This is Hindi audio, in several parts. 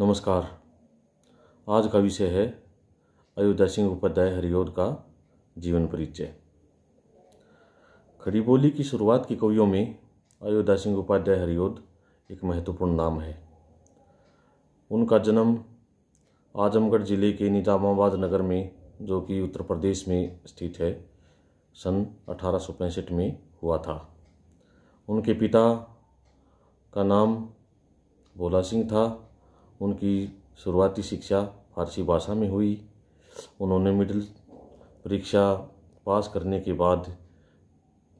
नमस्कार। आज का विषय है अयोध्या सिंह उपाध्याय हरिऔध का जीवन परिचय। खड़ी बोली की शुरुआत के कवियों में अयोध्या सिंह उपाध्याय हरिऔध एक महत्वपूर्ण नाम है। उनका जन्म आजमगढ़ जिले के निजामाबाद नगर में, जो कि उत्तर प्रदेश में स्थित है, सन 1865 में हुआ था। उनके पिता का नाम भोला सिंह था। उनकी शुरुआती शिक्षा फारसी भाषा में हुई। उन्होंने मिडिल परीक्षा पास करने के बाद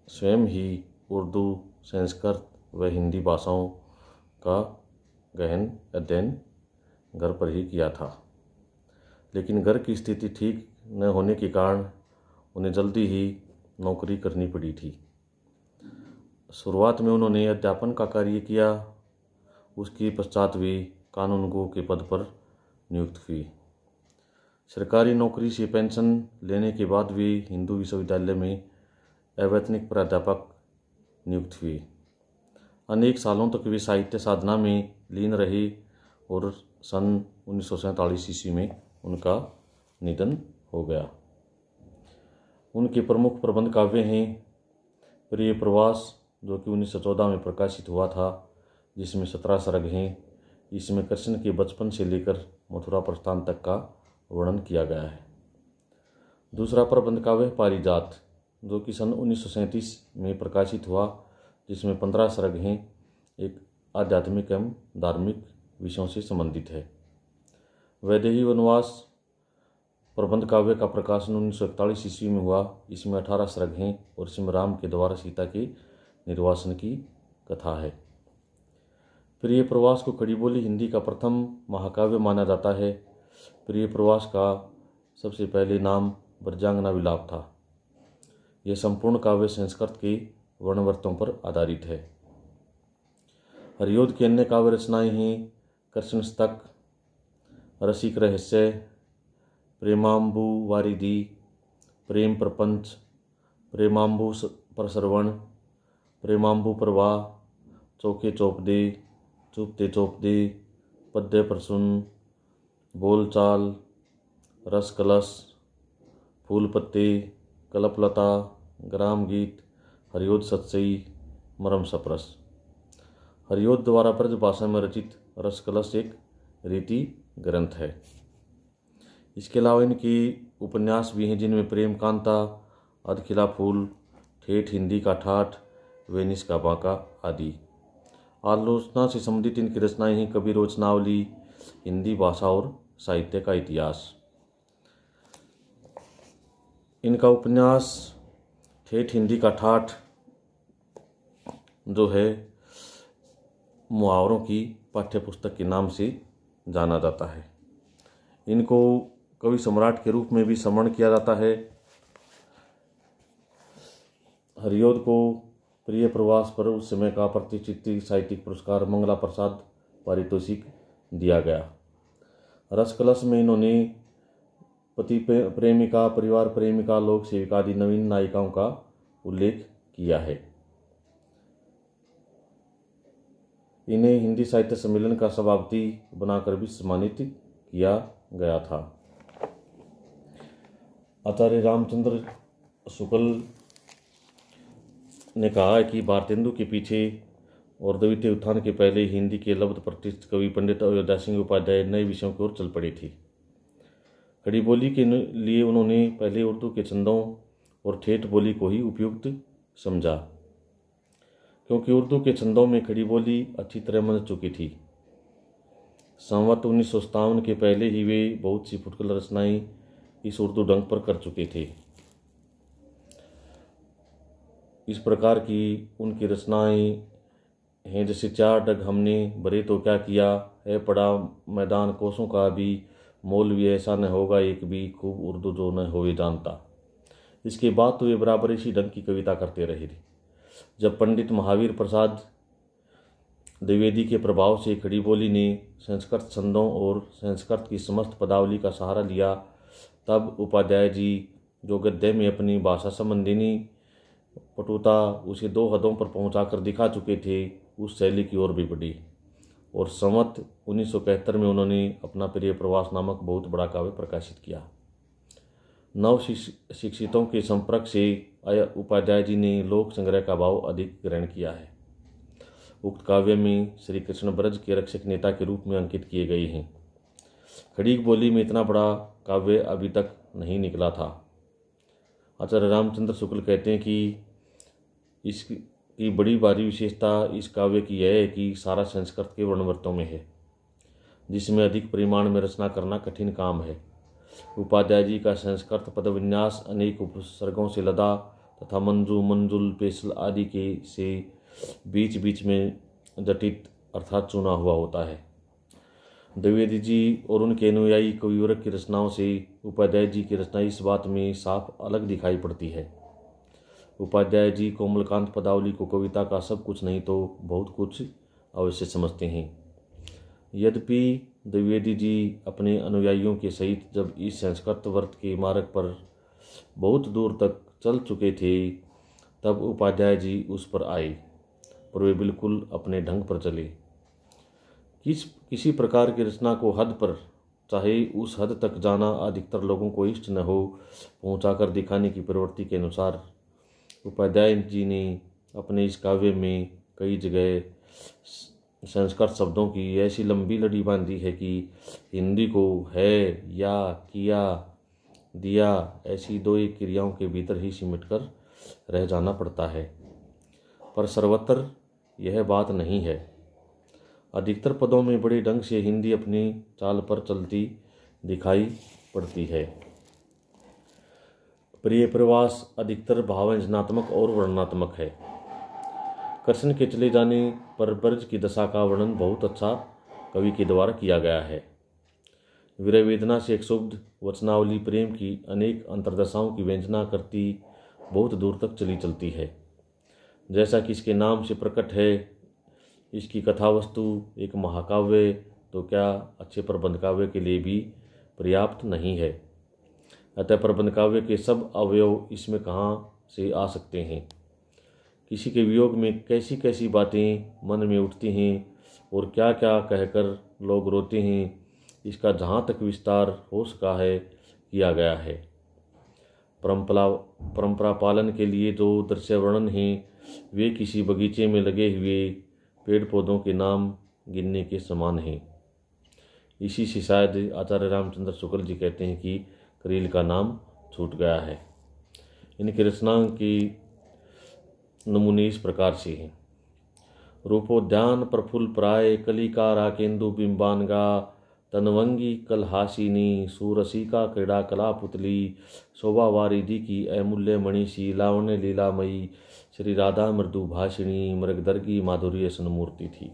स्वयं ही उर्दू, संस्कृत व हिंदी भाषाओं का गहन अध्ययन घर पर ही किया था, लेकिन घर की स्थिति ठीक न होने के कारण उन्हें जल्दी ही नौकरी करनी पड़ी थी। शुरुआत में उन्होंने अध्यापन का कार्य किया। उसके पश्चात वे कानूनगो के पद पर नियुक्त हुई। सरकारी नौकरी से पेंशन लेने के बाद वे हिंदू विश्वविद्यालय में अवैतनिक प्राध्यापक नियुक्त हुए। अनेक सालों तक वे साहित्य साधना में लीन रहे और सन 1947 ईस्वी में उनका निधन हो गया। उनके प्रमुख प्रबंध काव्य हैं प्रिय प्रवास, जो कि 1914 में प्रकाशित हुआ था, जिसमें 17 सर्ग हैं। इसमें कृष्ण के बचपन से लेकर मथुरा प्रस्थान तक का वर्णन किया गया है। दूसरा प्रबंध काव्य पारिजात, जो कि सन 1937 में प्रकाशित हुआ, जिसमें 15 सर्ग हैं, एक आध्यात्मिक एवं धार्मिक विषयों से संबंधित है। वैदेही वनवास प्रबंध काव्य का प्रकाशन 1941 ईस्वी में हुआ। इसमें 18 सर्ग हैं और इसमें राम के द्वारा सीता के निर्वासन की कथा है। प्रिय प्रवास को खड़ी बोली हिंदी का प्रथम महाकाव्य माना जाता है। प्रिय प्रवास का सबसे पहले नाम ब्रजांगना विलाप था। यह संपूर्ण काव्य संस्कृत के वर्णवृत्तों पर आधारित है। हरिऔध की अन्य काव्य रचनाएं हैं कृष्णस्तक, रसिक रहस्य, प्रेमांबु वारिधि, प्रेम प्रपंच, प्रेमांबु प्रसरवण, प्रेमांबु प्रवाह, चौके चौपदे, चुपते चौपदे, पद्य प्रसून, बोलचाल, रस कलश, फूल पत्ते, कल्पलता, ग्राम गीत, हरिऔध सतसई, मरम सप्रस। हरिऔध द्वारा ब्रज भाषा में रचित रस कलश एक रीति ग्रंथ है। इसके अलावा इनकी उपन्यास भी हैं, जिनमें प्रेम कांता, अधखिला फूल, ठेठ हिंदी का ठाठ, वेनिस का बांका आदि। आलोचना से संबंधित इनकी रचनाएं हैं कवि रोचनावली, हिंदी भाषा और साहित्य का इतिहास। इनका उपन्यास ठेठ हिंदी का ठाठ, जो है, मुहावरों की पाठ्य पुस्तक के नाम से जाना जाता है। इनको कवि सम्राट के रूप में भी स्मरण किया जाता है। हरिऔध को प्रिय प्रवास पर उस समय का प्रतिष्ठित साहित्यिक पुरस्कार मंगला प्रसाद पारितोषिक दिया गया। रस कलश में इन्होंने पति प्रेमिका, परिवार प्रेमिका, लोक सेविका आदि नवीन नायिकाओं का उल्लेख किया है। इन्हें हिंदी साहित्य सम्मेलन का सभापति बनाकर भी सम्मानित किया गया था। आचार्य रामचंद्र शुक्ल ने कहा है कि भारतेंदु के पीछे और द्वितीय उत्थान के पहले हिंदी के लब्ध प्रतिष्ठित कवि पंडित अयोध्या सिंह उपाध्याय नए विषयों की ओर चल पड़े थे। खड़ी बोली के लिए उन्होंने पहले उर्दू के छंदों और ठेठ बोली को ही उपयुक्त समझा, क्योंकि उर्दू के छंदों में खड़ी बोली अच्छी तरह बन चुकी थी। संवत 1957 के पहले ही वे बहुत सी फुटकल रचनाएं इस उर्दू ढंग पर कर चुके थे। इस प्रकार की उनकी रचनाएं हैं, जैसे चार डग हमने बरे तो क्या किया, है पड़ा मैदान कोसों का भी, मौलवी ऐसा न होगा एक भी, खूब उर्दू जो न होवे जानता। इसके बाद तो वे बराबर इसी ढंग की कविता करते रहे। जब पंडित महावीर प्रसाद द्विवेदी के प्रभाव से खड़ी बोली ने संस्कृत छंदों और संस्कृत की समस्त पदावली का सहारा लिया, तब उपाध्याय जी, जो गद्य में अपनी भाषा संबंधिनी पटुता उसे दो हदों पर पहुंचाकर दिखा चुके थे, उस शैली की ओर भी बढ़ी। और संवत 1971 में उन्होंने अपना प्रिय प्रवास नामक बहुत बड़ा काव्य प्रकाशित किया। नव शिक्षितों के संपर्क से उपाध्याय जी ने लोक संग्रह का भाव अधिक ग्रहण किया है। उक्त काव्य में श्री कृष्ण ब्रज के रक्षक नेता के रूप में अंकित किए गए हैं। खड़ी बोली में इतना बड़ा काव्य अभी तक नहीं निकला था। आचार्य रामचंद्र शुक्ल कहते हैं कि इसकी बड़ी भारी विशेषता इस काव्य की यह है कि सारा संस्कृत के वर्णवृत्तों में है, जिसमें अधिक परिमाण में रचना करना कठिन काम है। उपाध्याय जी का संस्कृत पदविन्यास अनेक उपसर्गों से लदा तथा मंजू, मंजुल, पेशल आदि के से बीच बीच में जटित अर्थात चुना हुआ होता है। द्विवेदी जी और उनके अनुयायी कविवर्ग की रचनाओं से उपाध्याय जी की रचना इस बात में साफ अलग दिखाई पड़ती है। उपाध्याय जी कोमलकांत पदावली को कविता का सब कुछ नहीं तो बहुत कुछ अवश्य समझते हैं। यद्यपि द्विवेदी जी अपने अनुयायियों के सहित जब इस संस्कृत व्रत के मार्ग पर बहुत दूर तक चल चुके थे, तब उपाध्याय जी उस पर आए, पर वे बिल्कुल अपने ढंग पर चले। किसी प्रकार की रचना को हद पर, चाहे उस हद तक जाना अधिकतर लोगों को इष्ट न हो, पहुंचाकर दिखाने की प्रवृत्ति के अनुसार उपाध्याय जी ने अपने इस काव्य में कई जगह संस्कृत शब्दों की ऐसी लंबी लड़ी बांधी है कि हिंदी को है, या, किया, दिया ऐसी दो एक क्रियाओं के भीतर ही सिमटकर रह जाना पड़ता है। पर सर्वत्र यह बात नहीं है। अधिकतर पदों में बड़े ढंग से हिंदी अपनी चाल पर चलती दिखाई पड़ती है। प्रिय प्रवास अधिकतर भावव्यंजनात्मक और वर्णनात्मक है। कृष्ण के चले जाने पर ब्रज की दशा का वर्णन बहुत अच्छा कवि के द्वारा किया गया है। विरह वेदना से एक शुद्ध वचनावली प्रेम की अनेक अंतर्दशाओं की व्यंजना करती बहुत दूर तक चली चलती है। जैसा कि इसके नाम से प्रकट है, इसकी कथा वस्तु एक महाकाव्य तो क्या अच्छे प्रबंध काव्य के लिए भी पर्याप्त नहीं है। अतः प्रबंध काव्य के सब अवयव इसमें कहाँ से आ सकते हैं। किसी के वियोग में कैसी कैसी बातें मन में उठती हैं और क्या क्या कहकर लोग रोते हैं, इसका जहाँ तक विस्तार हो सका है किया गया है। परंपरा पालन के लिए जो दृश्य वर्णन हैं, वे किसी बगीचे में लगे हुए पेड़ पौधों के नाम गिनने के समान हैं। इसी से शायद आचार्य रामचंद्र शुक्ल जी कहते हैं कि करील का नाम छूट गया है। इनकी रचनाओं की नमूने इस प्रकार से हैं। रूपोद्यान प्रफुल्ल प्राय, कलिका राकेंदु बिंबानगा, तनवंगी कलहासिनी, सूरसिका क्रीड़ा कला पुतली, शोभा वारिधि की अमूल्य मणिषी, लावण्य लीलामयी श्री राधा मृदु भाषिणी, मृगदर्गी माधुर्य सन्मूर्ति थी।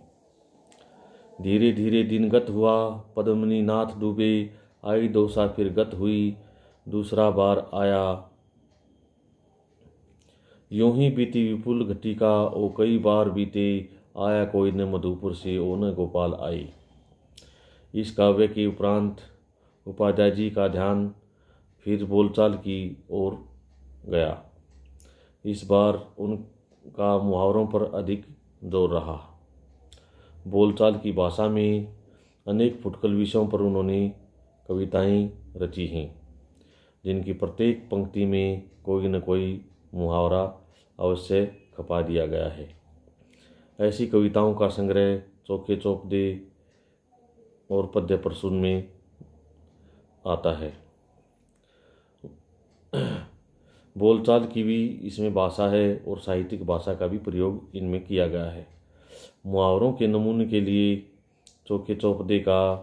धीरे धीरे दिन गत हुआ, पद्मिनी नाथ डूबे, आई दोसा फिर गत हुई, दूसरा बार आया। यूं ही बीती विपुल घटिका, ओ कई बार बीते, आया कोई न मधुपुर से, ओ न गोपाल आई। इस काव्य के उपरांत उपाध्याय जी का ध्यान फिर बोलचाल की ओर गया। इस बार उनका मुहावरों पर अधिक जोर रहा। बोलचाल की भाषा में अनेक फुटकल विषयों पर उन्होंने कविताएं रची हैं, जिनकी प्रत्येक पंक्ति में कोई न कोई मुहावरा अवश्य खपा दिया गया है। ऐसी कविताओं का संग्रह चौके चौपदे और पद्य प्रसून में आता है। बोलचाल की भी इसमें भाषा है और साहित्यिक भाषा का भी प्रयोग इनमें किया गया है। मुहावरों के नमूने के लिए चौके चौपदे का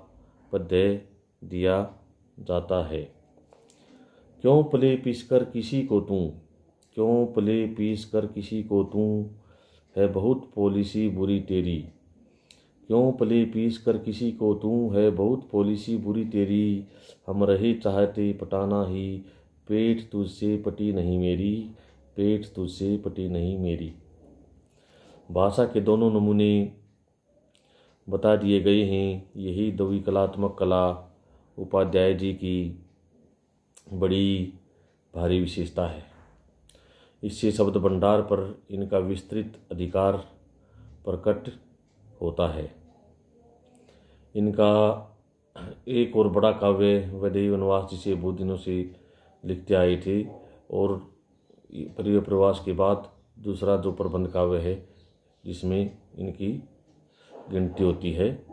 पद्य दिया जाता है। क्यों पले पीसकर किसी को तू, क्यों पले पीसकर किसी को तू, है बहुत पॉलिसी बुरी तेरी। क्यों पले पीस कर किसी को तू, है बहुत पॉलिसी बुरी तेरी। हम रहे चाहते पटाना ही, पेट तुझसे पटी नहीं मेरी, पेट तुझसे पटी नहीं मेरी। भाषा के दोनों नमूने बता दिए गए हैं। यही द्वि कलात्मक कला उपाध्याय जी की बड़ी भारी विशेषता है। इससे शब्द भंडार पर इनका विस्तृत अधिकार प्रकट होता है। इनका एक और बड़ा काव्य वैदेही वनवास, जिसे बहुत दिनों से लिखते आए थे, और प्रिय प्रवास के बाद दूसरा जो प्रबंध काव्य है जिसमें इनकी गिनती होती है।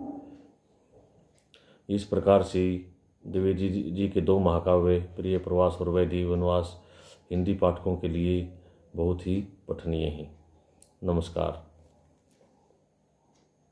इस प्रकार से द्विवेदी जी के दो महाकाव्य प्रिय प्रवास और वैदेही वनवास हिंदी पाठकों के लिए बहुत ही पठनीय हैं। नमस्कार।